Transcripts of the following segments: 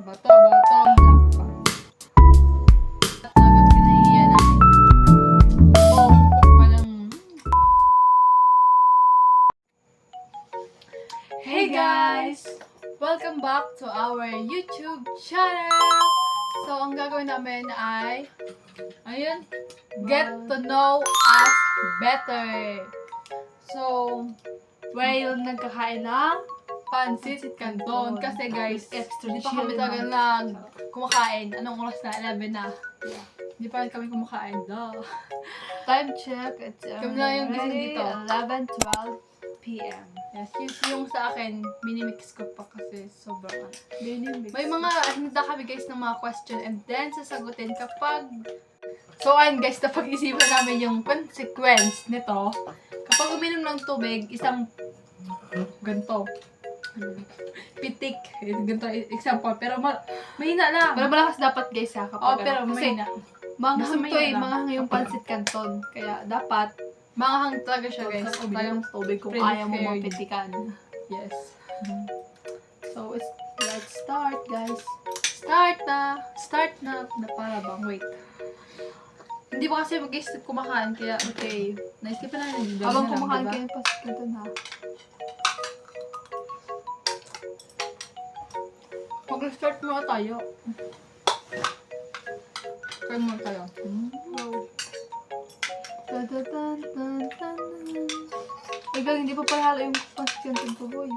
Bato, bato. Talagang kinahiya namin. Parang... Hey guys! Welcome back to our YouTube channel! So, ang gagawin namin ay... Ayun! Get to know us better! So, while nagkakain ng Pansit Canton. Kasi guys, extra hindi pa kami talaga kumakain. Anong oras na? 11 na. Hindi pa kami kumakain. Duh. Time check, it's Kami na yung gising dito. 11-12 p.m. Yes, yung sa akin, minimix ko pa kasi sobrang May may mga hinda kami guys ng mga question and then sasagutin kapag... So ayun guys, napag-isipan namin yung consequence nito. Kapag uminom ng tubig, isang ganito. Pitik. Ganito example. Pero mahina lang. Pero malakas dapat guys ha kapag pero kasi mahina. Nasa manghang to mahina lang. manghang yung Pansit Canton. Kaya dapat Manghang talaga siya guys. huwag kang uminom ng tubig kung prepared. ayaw mo mapitikan. Yes. So let's start guys. Start na para bang wait. Hindi pa kasi mag-isip kumakain kaya okay. Naisip pa na yun. Habang kumakain kayo ng Pansit Canton ha. Mag-start muna tayo. Start muna tayo. Wow. Ikaw, hindi pa pala halo yung Pansit Canton ko boy.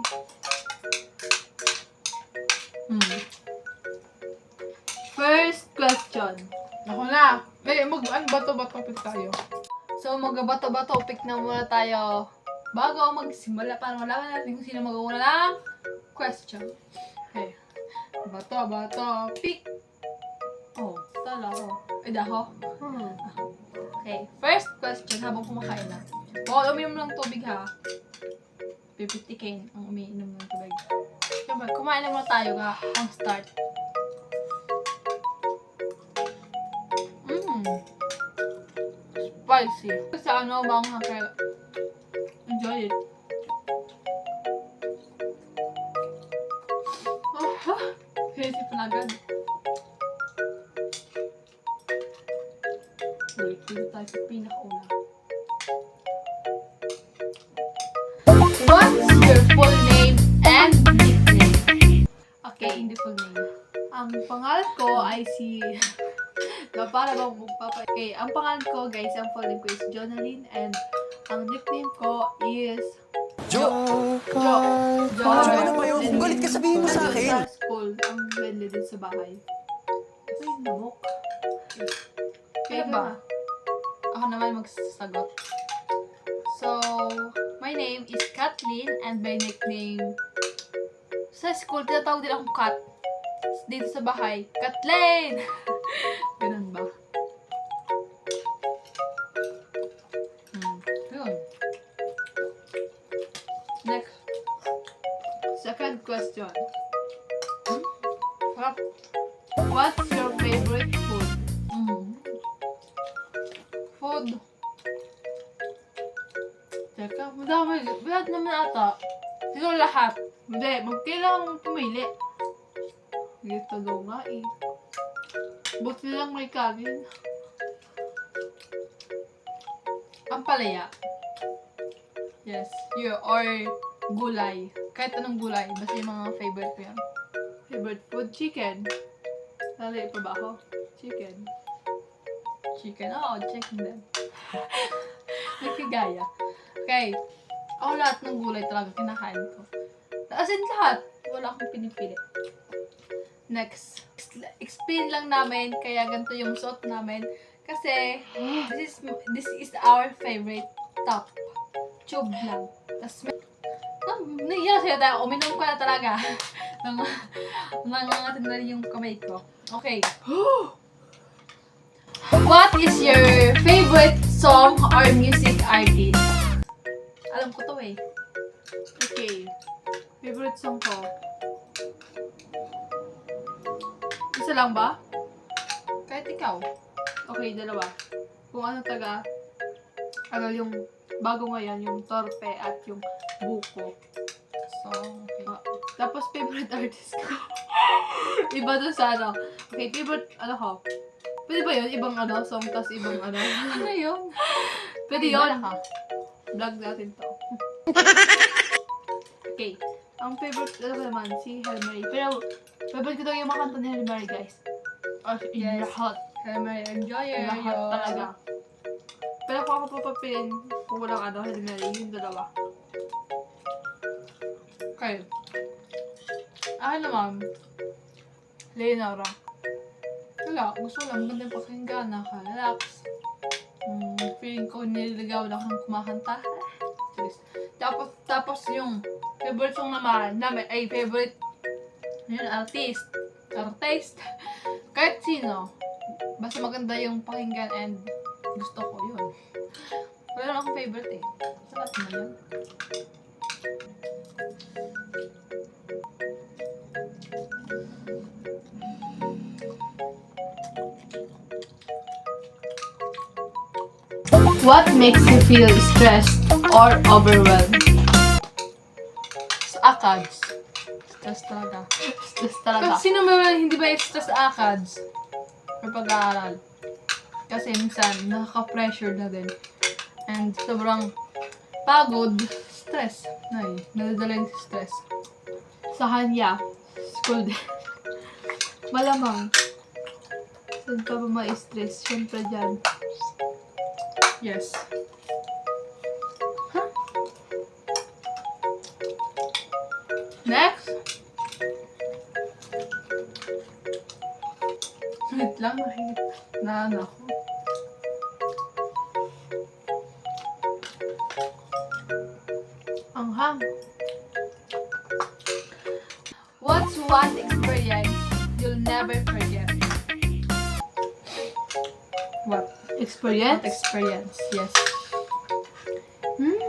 First question. Ako na. Bato-bato pick tayo. So, mag-bato-bato pick na muna tayo bago magsimula para malaman natin kung sino mag-uuna ng question. Okay. Bato-bato pick. Oh, tala ko. Daho. Okay. First question habang kumakain na. Bawal uminom ng tubig ha. Pipitikin ang umiinom ng tubig. Siyempre, kumain na muna tayo nga ang start. Spicy. Sa ano, manghang kaya enjoy it. Crazy pa na agad. Wait, dito tayo sa pinakauna. What's your full name and nickname? Okay, in the full name. Ang pangalan ko ay si... para bang magpapa... Okay, ang pangalan ko guys, ang full name ko is Jonaline and ang nickname ko is... Ano ba yun? Kung galit ka sabihin mo sa akin. Sa school, ang friendly din sa bahay. Ay, nabok. Kaya ba? Ako naman magsasagot. So, my name is Kathleen and my nickname... Sa school, tinatawag din akong Kat. Dito sa bahay, Kathleen! Ganun ba? Yun. Next. Second question. Harap. What's your favorite food? Food. Teka, madami. Lahat naman ata. Siguro lahat. Hindi, magkailangan pumili. Dito daw nga eh. Buti lang may kanin. Ang palaya. Yes. Or gulay. Kahit anong gulay. Basta yung mga favorite ko yan. Favorite food? Chicken. Lali pa ba ako? Chicken. Chicken. Oo, chicken din. Nagkagaya. Okay. Ako lahat ng gulay talaga kinakain ko. As in lahat. Wala akong pinipili. Next. Explain lang namin kaya ganito yung suot namin. Kasi this is our favorite top. Tube lang. Tapos naiya sa'yo tayo. Uminom ko na talaga. Nangangatin na rin yung kamay ko. Okay. What is your favorite song or music artist? Alam ko to eh. Okay. Favorite song ko? Isa lang ba? Kahit ikaw. Okay, dalawa. Kung ano yung bago ngayon, yung Torpe at yung Buko. So, okay. Tapos, favorite artist ko. Iba dun sa ano. Okay, favorite, ano ko. Pwede ba yun? Ibang ano, song, tas ibang ano. Ano yun? Pwede Iba yun. na ka. Vlog natin to. Okay. Ang favorite, ano ba naman, si Hail Mary. Pero, favorite ko daw yung mga kanta ni Hail Mary, guys. As in, Yes. lahat. Kaya may enjoyer. Lahat talaga. Pero kung ako papapilin, kung walang ano, Hail Mary, yung dalawa. Okay. Akin naman, Leonora. Wala, gusto ko lang. Magandang pakinggan, nakaka-relax. Feeling ko nililigaw lang kang kumakanta. Serious. Tapos yung favorite song naman, ay favorite, yun, artist. Kahit sino. Basta maganda yung pakinggan and gusto ko yun. Wala lang akong favorite eh. Sarap naman yun. What makes you feel stressed or overwhelmed? Sa ACADS. Stress talaga. Stress talaga. Kasi sino ba hindi ba stress sa ACADS? Or pag-aaral? Kasi minsan, nakaka-pressure na din. And sobrang pagod, stress. Nadadala yung stress. Sa kanya, school din. Malamang. Saan ka ba ma-stress? Siyempre dyan. Yes. Next. Wait lang, na ano ako. Anghang. What's one experience you'll never forget? What? Experience? What experience? Yes.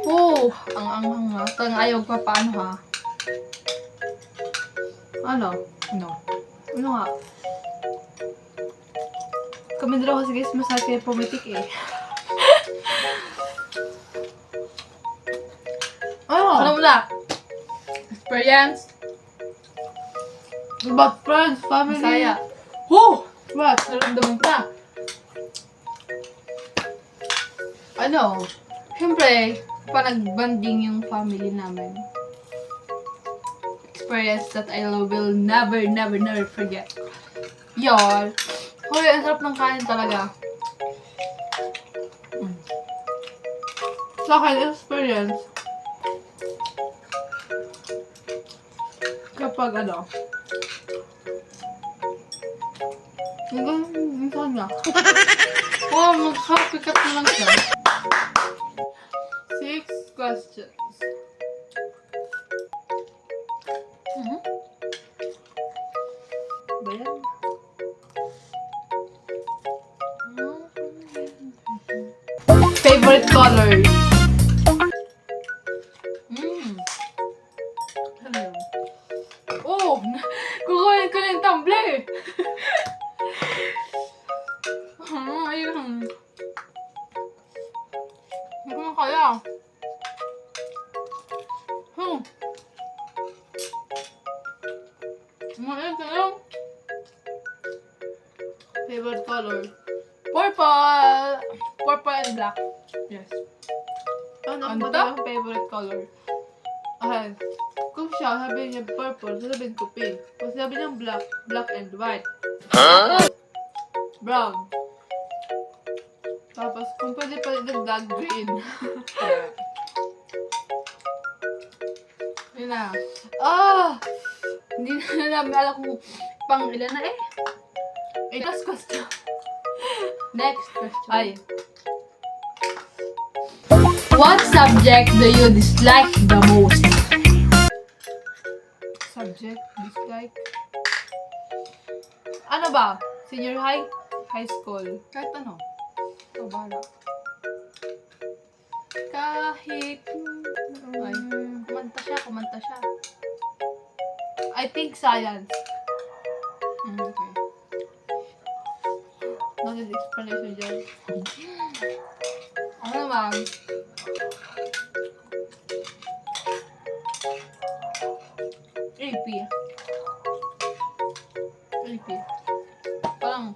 Oh, ang anghang nga. Tang ayaw pa paano ha? Ano? No. Ano nga? Kami dalawa kasi guys, masakit kayo pumitik eh. Ano mo na? Experience? About friends, family. Masaya. Who? What? Naramdaman ka. Ano? Siyempre, parang nag-bonding yung family namin. Experience that I will never forget. Yun. Hoy, ang sarap ng kain talaga. Sa akin, experience. Kapag ano. Minsan nga. Wow, mag-happy-cut na lang siya. 6 questions. Ba yan? Favorite color? Ano yun? Oh! Kukunin ko na yung tumbler! Ayun. Hindi ko na kaya. Ayun ka lang. Favorite color? Purple! Purple and black. Yes. Ano Ano ba to? yung favorite color? Okay. Kung siya, sabihin niya purple, sabihin ko pink. Kung sabi niya black, black and white. Brown. Tapos, kung pwede pa dagdag green. Yun na. Ah! Hindi na namin alam kung pang ilan na eh. Last question. Next question. Ay. What subject do you dislike the most? Subject, dislike. Ano ba? Senior high? High school? Kahit ano. Ito, bahala. Kahit... Ay, kumanta siya. I think science. Okay. No need explanation dyan. Ano naman? AP. Jollibee. Parang,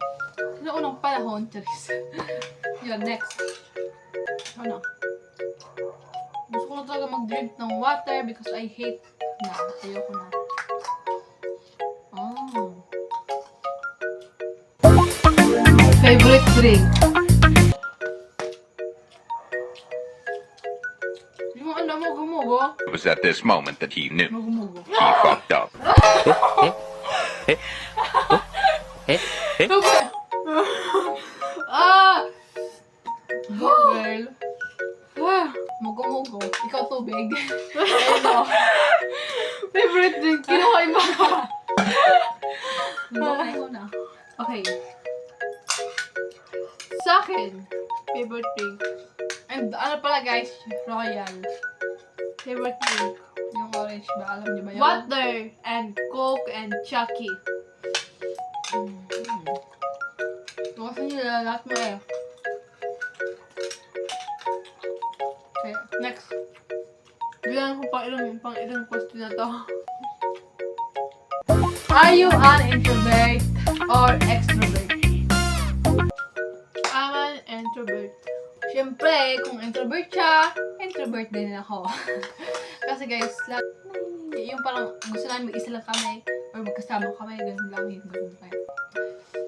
sa unang panahon, charis. Yun, next. Ano? Gusto ko na talaga mag-drink ng water because I hate na. Ayoko na. Oh. Favorite drink? Yung ano, mugo-mugo. It was at this moment that he knew Mugo-mugo. he fucked up. Ah! Go, girl. Ah, mugo-mugo. Ikaw tubig. Ano? Favorite drink? Kinuha iba ka. Ako na. Okay. Sa akin, favorite drink. And ano pala guys, Royal. Favorite drink. Yung orange ba? Alam niyo ba yun? Water and Coke and Chucky. Ito kasi nilalalat mo eh. Okay, next. Bilang ko pang ilang question na to. Are you an introvert or extrovert? I'm an introvert. Siyempre, kung introvert siya, introvert din ako. Kasi guys, yung parang gusto namin mag-isa lang kami or magkasama kami, ganun lang yung ganun kayo.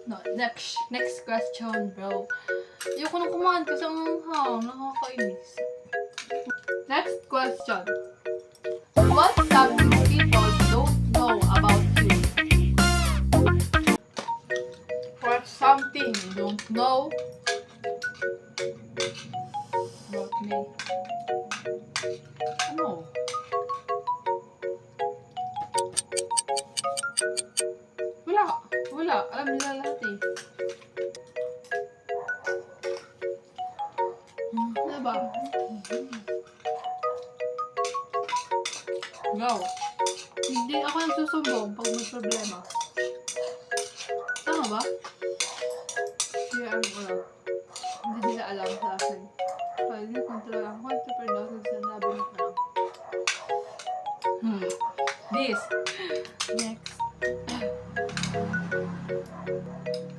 No, next question, bro. Ayoko nang kumahan kasi nakakainis. Next question. What's something people don't know about you? What's something you don't know about me? Ano? Wala. Alam nila lahat eh. Ano ba? Go. Hindi ako nagsusumbong pag may problema. Tama ba? Hindi Hindi nila alam sa akin. Kaya hindi ko talaga ako entrepreneur sa sinabi mo na. This. Next.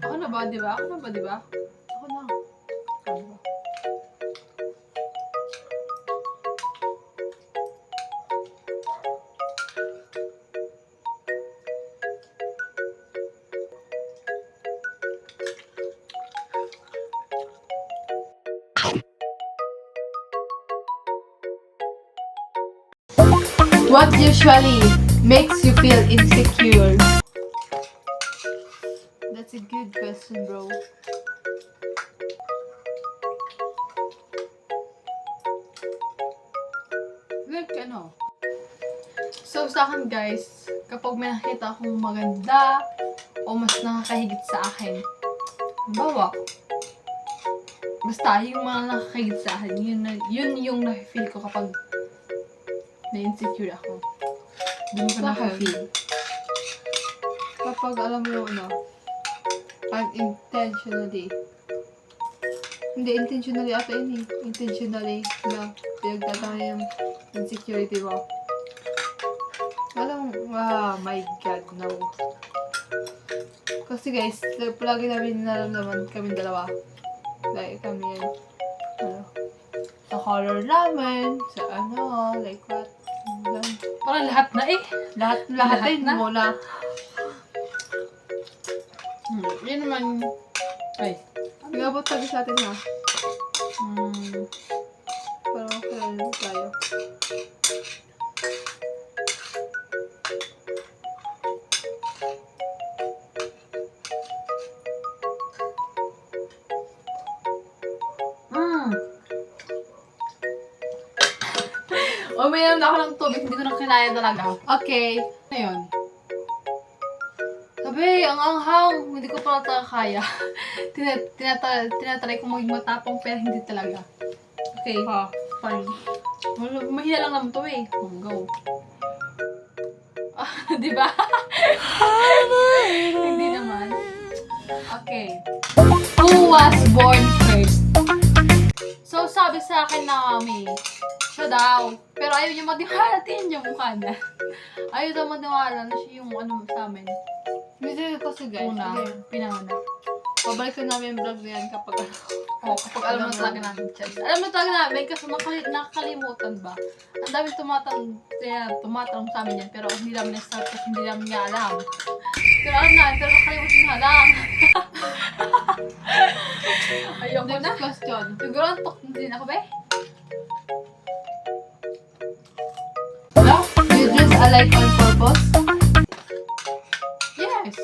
Ako na ba, di ba? Ako na. Ano ba? What usually makes you feel insecure? That's a good question, bro. Like, ano? So, sa akin guys, kapag may nakita akong maganda o mas nakakahigit sa akin, bawa, basta yung mga nakakahigit sa akin, yun yung na-feel ko kapag na-insecure ako. Doon ko Bakit? na-feel. Kapag alam mo yung unintentionally. Hindi, intentionally ata yun eh. Intentionally na pinagtatama yung insecurity mo. Alam mo, my God, no. Kasi guys, palagi namin nararamdaman kami dalawa. Like, kami yan. Sa horror namin, sa like what? Ganun. Parang lahat na eh. Lahat Lahat din na? muna. Yun naman, ay, Pag-abot tayo sa atin ha. hmm, Parang kailan tayo. uminom na ako ng tubig, hindi ko na kinaya talaga. Okay. Ano yun? Sabi, ang anghang, hindi ko pala talaga kaya. Tinatry ko maging matapang pero hindi talaga. Okay, fine. Mahina lang naman to eh. Go. Di ba? Hindi naman. Okay. Who was born first? So, sabi sa akin na kami, siya daw. Pero ayaw niya matiwala. Tingnan niya mukha niya. Ayaw daw matiwala na siya yung ano sa amin. Hindi kasi guys. Una, Sige. pinanganak. Pabalik ko namin yung vlog na yan kapag ano. Kapag alam na talaga namin, Chels. Alam na talaga namin kasi nakakalimutan ba? Ang dami tumatanong sa amin yan, pero hindi namin na-start kasi hindi namin nga alam. Pero alam namin, pero nakalimutan na lang. Ayoko na. Next question. Siguro antok na din ako, be? Do you dress alike on purpose? Yes.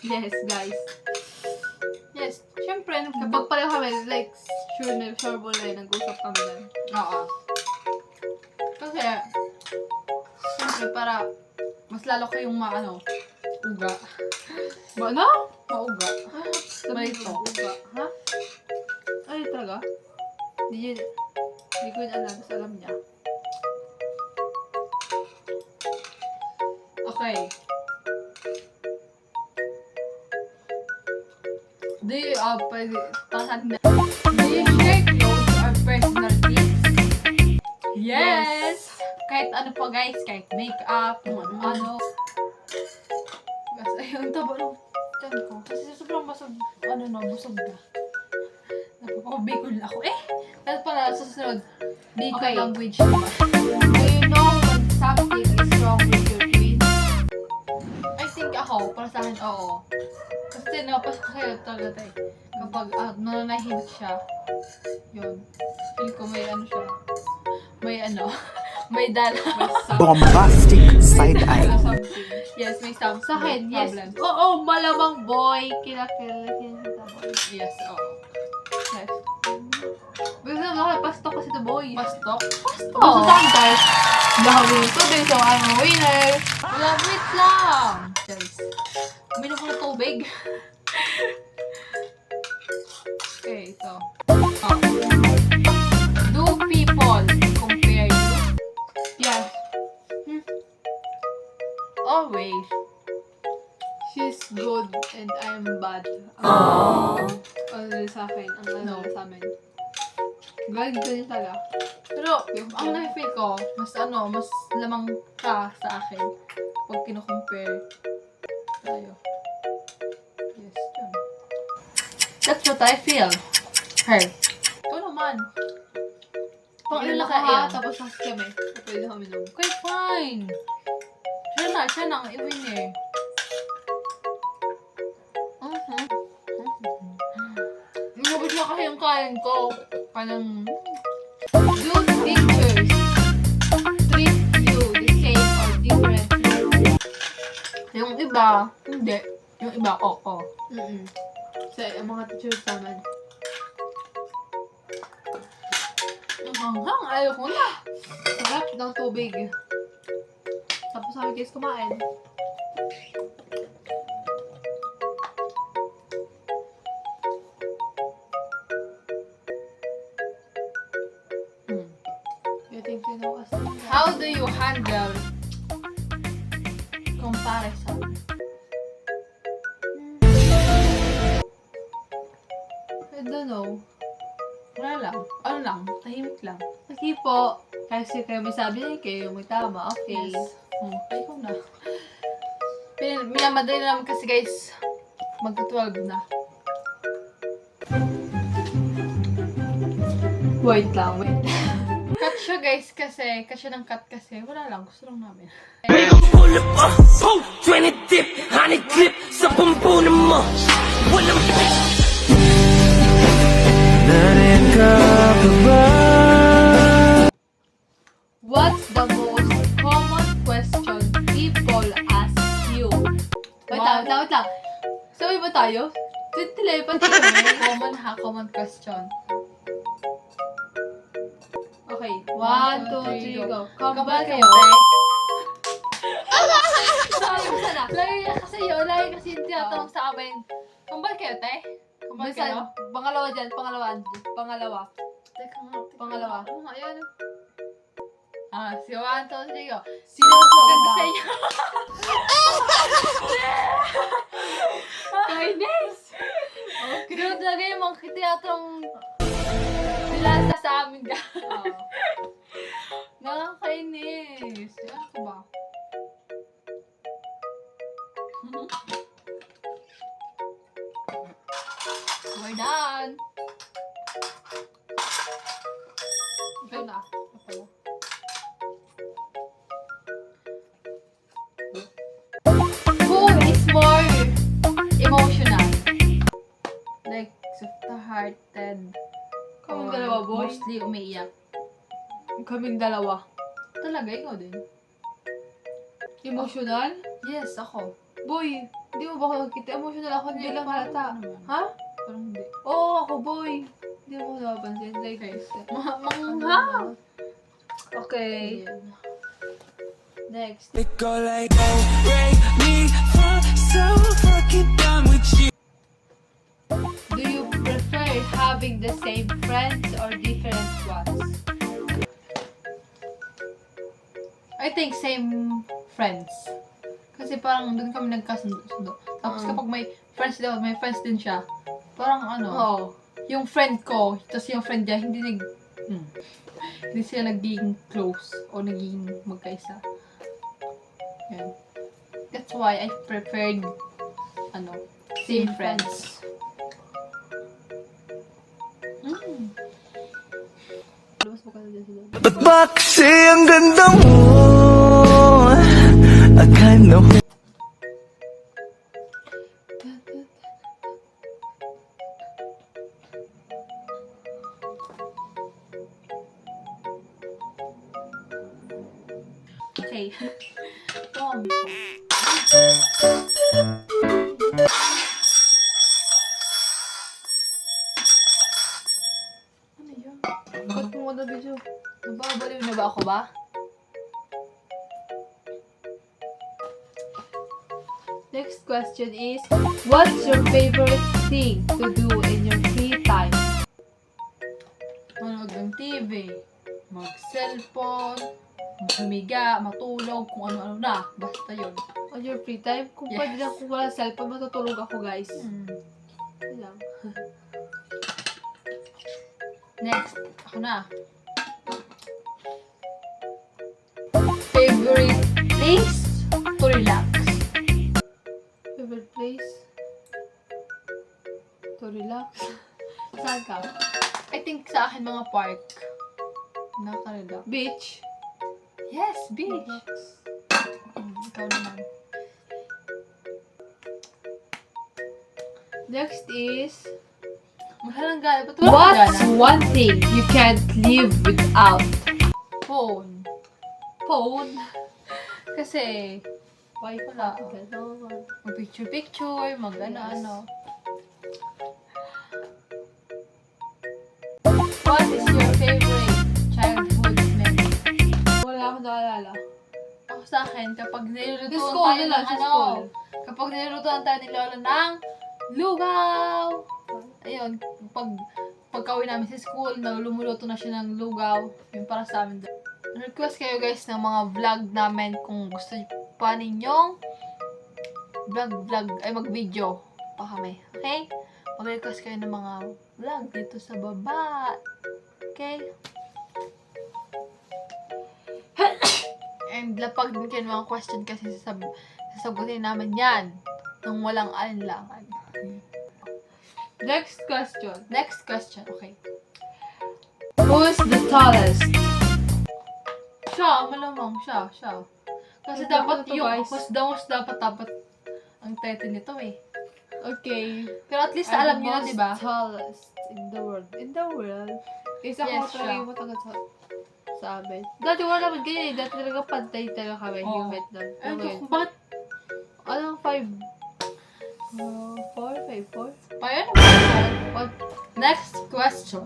Yes, guys. Yes. Siyempre, Kapag pareho kami, like, sure mo na nag-usap kami lang. Oo. Kasi, siyempre, para mas lalo kayong uga. Ano? Mauga. Sabi Malito. ko, uga. Ha? Ay, talaga? Hindi ko yun alam. Basta alam niya. Okay. Do you, do you share clothes or personal things? Yes! Kahit ano pa guys, kahit makeup, kung ano. Kasi ayun, taba ng tiyan ko. Kasi sobrang busog na. Napapabigol na ako. Pero pala, sa susunod, Bicol Okay. language naman. Do you know when something is wrong with your twin? I think ako, para sa akin, oo. Kasi napasok ko sa'yo talaga tayo. Kapag nananahimik siya, yun. Feel ko may siya. May dala. Bombastic side-eye. Something. Yes, may something. Sa akin, yes. Problem. Oo, malamang boy. Kinakilita boy. Yes, oo. Yes. Basta nakapastok kasi to boy. Pastok? Basta Pastok! tayo guys. Dahawin ito din. So, I'm a winner. Wala, wait lang! Guys, uminom ko ng tubig. Okay, ito. Oh. Do people compare you? Yes. Always. She's good and I'm bad. Ano sa akin? Ang ano No. sa amin. Galing ko yun talaga. Pero, ang na-feel ko, mas lamang ka sa akin pag kino-compare tayo. Yes, yun. That's what I feel. Her. Ikaw naman. Pang Yun ilan lang ka yan? tapos nas kami. Pwede na kami nung. Okay, fine. Siya na ang i-winner. Inubos na kasi yung kain ko. Parang, Do teachers treat you the same or differently? yung iba, hindi. Yung iba, oo. Sa mga teachers naman. Yung hanghang, ayaw ko na. Sarap ng tubig. Tapos kami guys kumain. You think you know us? How do you handle comparison? I don't know. Wala lang. Ano lang, tahimik lang. Kasi po, kasi kayo may sabi na kayo may tama. Okay. Yes. Ay, ikaw na. Minamadali na namin kasi guys, magta-12 na. Wait lang, wait. Cut siya guys kasi, cut siya ng cut kasi, wala lang, gusto lang namin. Pull up, 20 dip, honey clip, sa pumpunan mo. Walang What's the most common question people ask you? Wait lang. Sabi ba tayo? Telepathy kami. Common question. Okay, 1, 2, 3, go. Kambal kayo, kayo. te? Sorry, basta na. Lagi kasi yung tinatanong sa amin, kambal kayo, te? Kambal Basta, kayo? pangalawa dyan, pangalawa. Teka nga, Pangalawa. Ano nga yan? Si 1, 2, 3, go. Sino mas maganda sa inyo? Kainis! Okay. Doon talaga yung mga tinatanong nila sa amin ka. Nakakainis. Ano ka ba? We're done. Ikaw na. Who is more emotional? Like, soft-hearted. Kaming or dalawa, boy. Mostly umiiyak. Kaming dalawa. Talaga, ikaw din. Emotional? Yes, ako. Boy, hindi mo ba ako nakikita? Emotional ako, hindi lang parang halata. ano naman. Ha? Parang hindi. Oo, ako, boy. Hindi mo ako napapansin. Like, Mangha! Okay. Ayan. Next. It go like oh, Ray, me, fa, so fucking done with you. Do you prefer having the same friends or different ones? I think same friends. Kasi parang doon kami nagkasundo. Tapos kapag may friends daw, may friends din siya. Parang ano, Oo. yung friend ko, tapos yung friend niya, hindi sila naging close o naging magkaisa. Yan. That's why I preferred, same friends. Labas mo ka na dyan sila. Ba't ba kasi ang ganda mo? Akala ko Okay. Zombie po. Ano yun? Ba't mo na video? Nababaliw na ba ako ba? Next question is, what's your favorite thing to do in your free time? Manood ng TV, mag-cellphone, humiga, matulog, kung ano-ano na. Basta yun. On your free time? Kung Yes. pwede lang kung wala cellphone, matutulog ako, guys. Yun lang. Next, ako na. Favorite place to relax? Favorite place? To relax? Saan ka? I think sa akin mga park. Nakaka-relax. Beach? Yes, beach. Ikaw naman. Next is, Mahalang gana. Ba't wala what's gana? one thing you can't live without? Phone. Phone? Kasi, Why Wala. ganon? mag-picture-picture, mag-ano-ano. What is your favorite childhood memory? Wala akong naalala. Ako sa akin, kapag Sa nilutuan school, tayo yun ng lang, sa school. kapag nilutuan tayo ni Lola ng lugaw! Ayun, pagka-uwi namin sa school, lumuluto na siya ng lugaw. Yun para sa amin. Request kayo guys ng mga vlog namin kung gusto niyo pa ninyong mag-video pa kami. Okay? Mag-request kayo ng mga vlog dito sa baba. Okay? And lapag din kayo ng mga question kasi sasagutin namin yan nang walang alinlangan. Next question. Next question, okay. Who's the tallest? Siya, malamang siya. Kasi Ay, dapat ano to, yung guys? host dapat ang title nito eh. Okay. Pero at least alam niyo na, di ba? Tallest in the world. In the world? Isa ko Yes, talaga siya. yung matanggal sa amin. Dati wala naman ganyan eh. Dati talaga pantay talaga kami Oo. yung height nun. Ay, Okay. bakit? Anong 5? 4? 5? 4? Pa yan? What? Next question.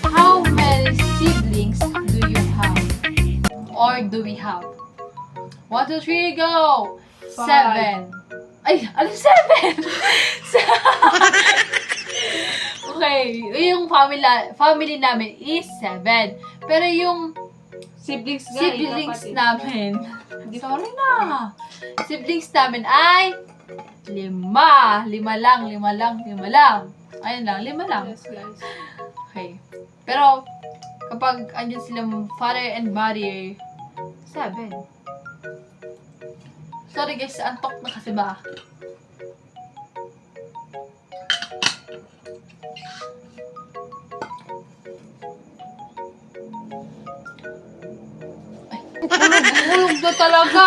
How many siblings do you have? Or do we have? 1, 2, 3, go! 7. Ay, ano 7? Okay, yung family namin is 7. Pero yung Siblings nga. siblings kapatid. namin, sorry na, siblings namin ay 5. 5 lang. Ayun lang, 5 lang. Yes, guys. Okay. Pero, kapag andyan sila father and mother, 7. Sorry guys, antok na kasi ba? Hulog na talaga.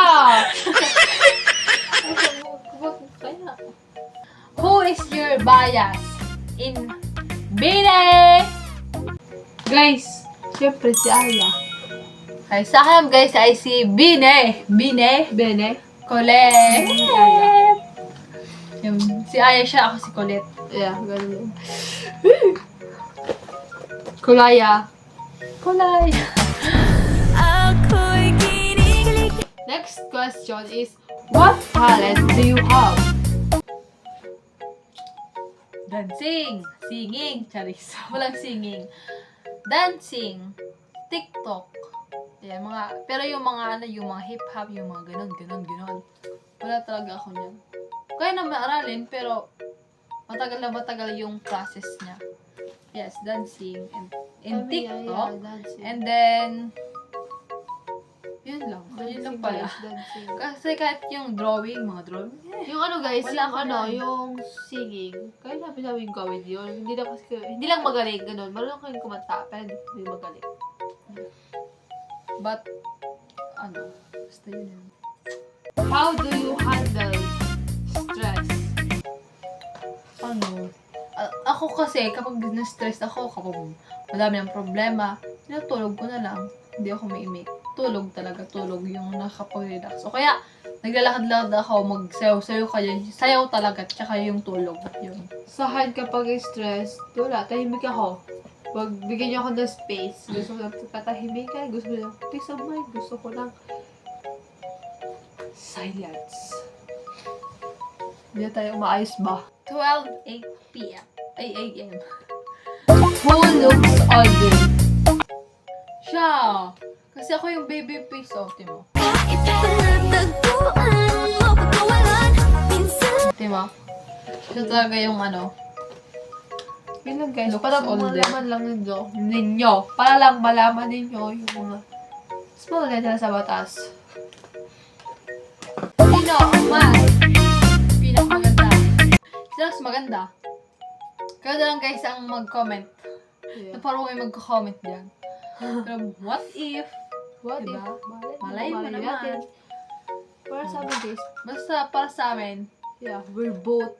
Kaya. Who is your bias in Bine? Guys, syempre si Aya. Ay, sa akin guys ay si Bine. Bine. Bene. Colette. Aya. Si Aya siya, ako si Colette. Yeah, ganun yun. Kulaya. Kulay. Next question is, what talent do you have? Dancing. Singing. Charis. Walang singing. Dancing. TikTok. Yan, pero yung mga hip-hop, yung mga ganon. Wala talaga ako niyan. Kaya na maaralin, pero matagal na matagal yung process niya. Yes, dancing and TikTok. dancing. And then, yun lang. Yun lang Dancing, pala. guys, dancing. Kasi kahit yung drawing, mga drawing, Yung ano guys, Wala yung ako ano, yan. yung singing. Kaya namin gawin yun. Hindi lang magaling, ganun. Marunong kayong kumanta, pero hindi magaling. but, basta yun yun. How do you handle stress? Ako kasi, kapag na-stress ako, kapag madami ng problema, tinutulog ko na lang. Hindi ako maimik. Tulog talaga, tulog yung nakapag-relax. O kaya, naglalakad-lakad ako, magsayaw-sayaw ka dyan. Sayaw talaga, tsaka yung tulog. Yun. Sa akin kapag stress, wala, tahimik ako. Pag bigyan niyo ako ng space, gusto ko lang katahimikan, gusto ko lang peace of mind, gusto ko lang silence. Hindi na tayo maayos ba? 12 p.m. a.m. Who looks older? Siya! Kasi ako yung baby face, timo. Timo? Siya talaga yung Yun lang guys, Looks para older. malaman lang ninyo. Para lang malaman ninyo yung mga small letter sa batas. Sino ang mas pinakamaganda? Sino mas maganda? Kayo na lang guys ang mag-comment. Na parang may magko-comment dyan. Pero what if? What Diba? if? Malay mo naman. Para sa amin guys, Basta para sa amin, yeah, we're both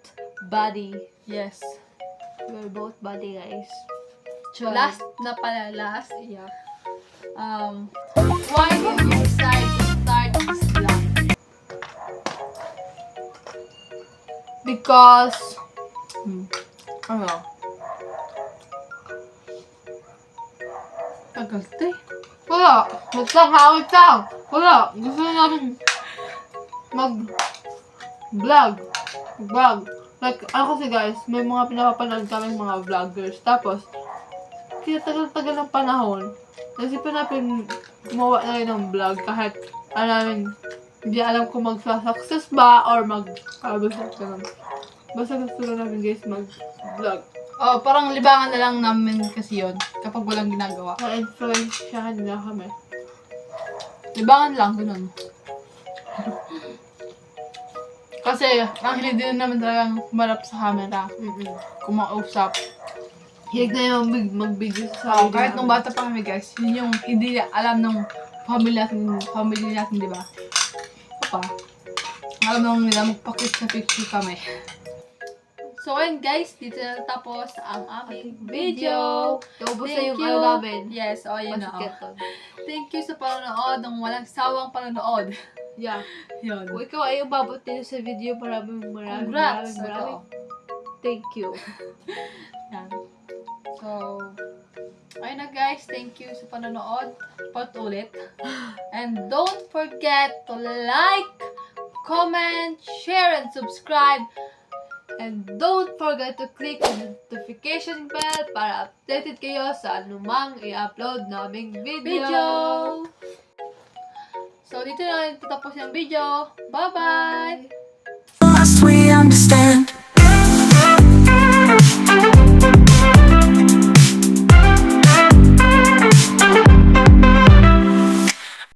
body. yes. We're both body guys. Last na pala, last. Yeah. Why did you decide to start this vlog? Because, ano? Tagal to eh. Wala. Wait lang. Wala. Gusto namin mag-vlog. Like, kasi guys, may mga pinapapanood kami mga vloggers. Tapos, kaya tagal-tagal ng panahon, nasipin natin gumawa na rin ng vlog kahit, hindi alam kung magsa-success ba or ganun. Basta gusto lang namin guys mag-vlog. Parang libangan na lang namin kasi yun kapag walang ginagawa. Na-influensyahan nila kami. Libangan lang, ganun. Kasi, ang hilig din naman talagang humarap sa camera, kumausap. Hilig na yung mag-video sa Kahit nung bata pa kami guys, yun yung hindi alam ng family natin, di ba? Alam nung nila magpakit sa picture kami. So, ayun guys, dito na tapos ang aming video. Naubos na Thank yung you. namin. Yes, yun na. Basket. Thank you sa panonood, ng walang sawang panonood. Yeah. Yun. Kung ikaw ay umabot din sa video, maraming Congrats! thank you. Yan. So, ayun na guys, thank you sa panonood. Ulit. And don't forget to like, comment, share, and subscribe. And don't forget to click the notification bell para updated kayo sa anumang i-upload naming video. So, dito na rin tatapos yung video. Bye-bye!